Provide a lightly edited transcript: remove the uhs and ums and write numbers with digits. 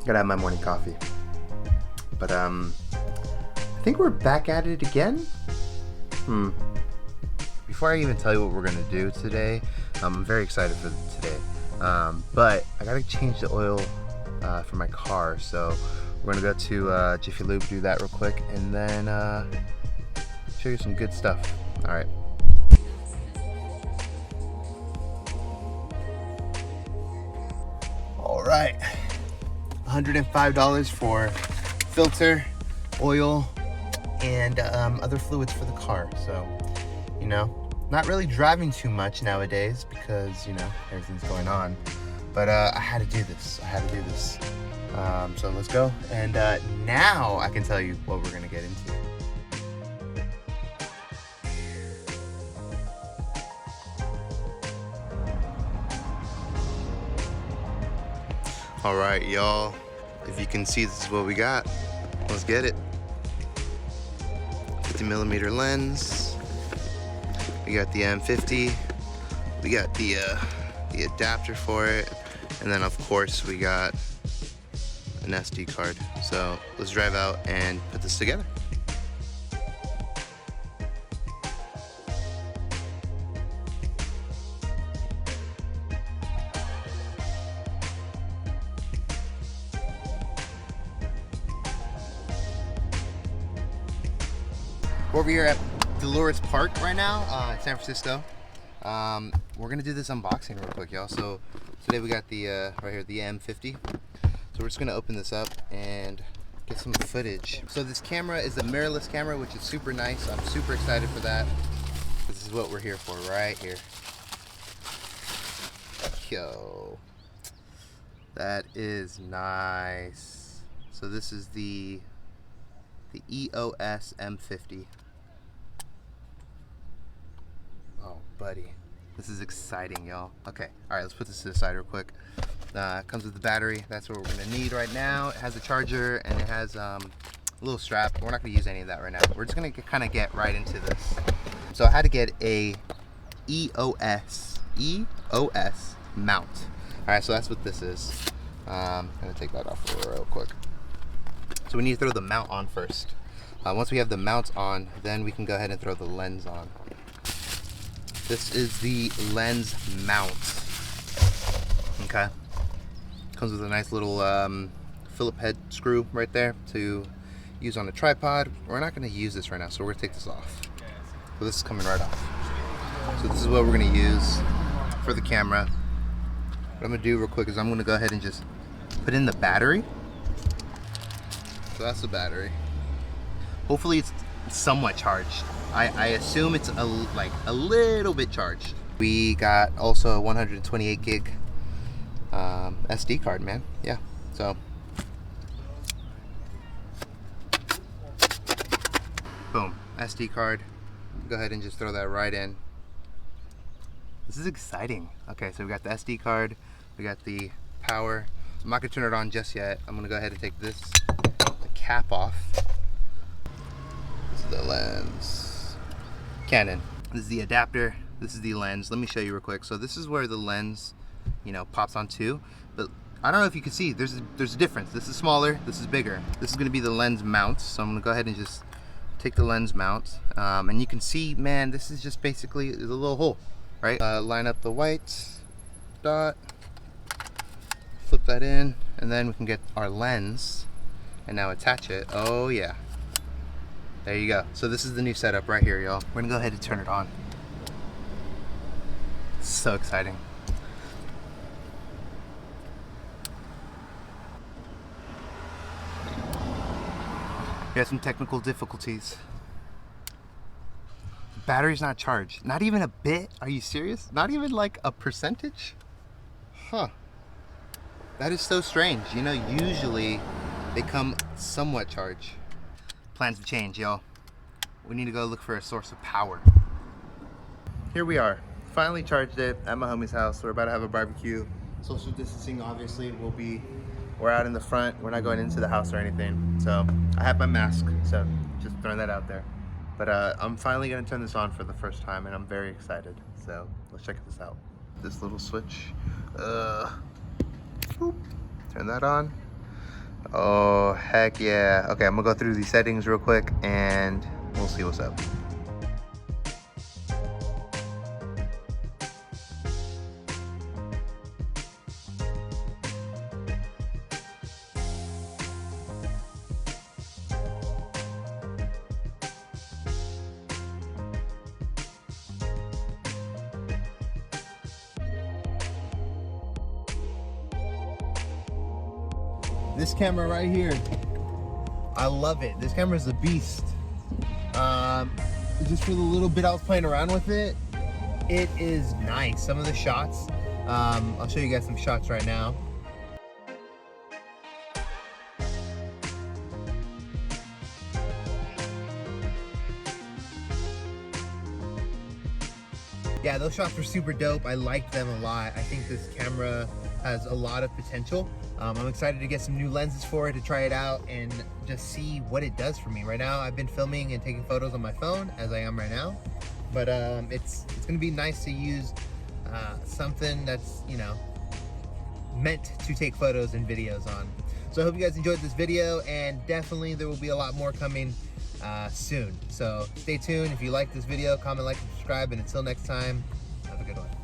Gotta have my morning coffee. But I think we're back at it again. Before I even tell you what we're gonna do today, I'm very excited for today. But I gotta change the oil for my car, so we're gonna go to Jiffy Lube, do that real quick, and then show you some good stuff. All right. All right. $105 for filter, oil, and other fluids for the car. So, you know, not really driving too much nowadays because, you know, everything's going on. But I had to do this. So let's go. And now I can tell you what we're gonna get into. All right, y'all. If you can see, this is what we got. Let's get it. 50mm lens. We got the M50. We got the adapter for it, and then of course we got an SD card. So let's drive out and put this together. We're over here at Dolores Park right now, in San Francisco. We're gonna do this unboxing real quick, y'all. So today we got the right here, the M50. So we're just gonna open this up and get some footage. So this camera is a mirrorless camera, which is super nice. I'm super excited for that. This is what we're here for, right here. Yo, that is nice. So this is the EOS M50. Oh, buddy. This is exciting, y'all. Okay, all right, let's put this to the side real quick. It comes with the battery. That's what we're gonna need right now. It has a charger and it has a little strap. We're not gonna use any of that right now. We're just gonna kind of get right into this. So I had to get a EOS mount. All right, so that's what this is. I'm gonna take that off real quick. So we need to throw the mount on first. Once we have the mount on, then we can go ahead and throw the lens on. This is the lens mount. Okay. Comes with a nice little Phillip head screw right there to use on a tripod. We're not going to use this right now, so we're going to take this off. So this is coming right off. So this is what we're going to use for the camera. What I'm going to do real quick is I'm going to go ahead and just put in the battery. So that's the battery. Hopefully it's somewhat charged. I assume it's a little bit charged. We got also a 128 gig SD card, man. Yeah, so boom, SD card. Go ahead and just throw that right in. This is exciting. Okay, so we got the SD card, we got the power. I'm not gonna turn it on just yet. I'm gonna go ahead and take the cap off. This is the lens. Canon. This is the adapter. This is the lens. Let me show you real quick. So this is where the lens, you know, pops onto. But I don't know if you can see. There's a difference. This is smaller. This is bigger. This is going to be the lens mount. So I'm going to go ahead and just take the lens mount, and you can see, man, this is just basically a little hole, right? Line up the white dot. Flip that in, and then we can get our lens, and now attach it. Oh yeah. There you go. So this is the new setup right here, y'all. We're gonna go ahead and turn it on. So exciting. We have some technical difficulties. The battery's not charged. Not even a bit? Are you serious? Not even like a percentage? Huh. That is so strange. You know, usually they come somewhat charged. Plans to change, y'all. We need to go look for a source of power. Here we are. Finally charged it at my homie's house. We're about to have a barbecue. Social distancing, obviously, we're out in the front. We're not going into the house or anything. So I have my mask, so just throwing that out there. But I'm finally gonna turn this on for the first time, and I'm very excited. So let's check this out. This little switch. Boop. Turn that on. Oh, heck yeah. Okay, I'm gonna go through these settings real quick and we'll see what's up. This camera right here, I love it. This camera is a beast. Just for the little bit I was playing around with it, it is nice. Some of the shots, I'll show you guys some shots right now. Yeah, those shots were super dope. I liked them a lot. I think this camera has a lot of potential. I'm excited to get some new lenses for it, to try it out and just see what it does for me. Right now, I've been filming and taking photos on my phone, as I am right now. But it's gonna be nice to use something that's, you know, meant to take photos and videos on. So I hope you guys enjoyed this video, and definitely there will be a lot more coming soon. So stay tuned. If you like this video, comment, like, and subscribe, and until next time, have a good one.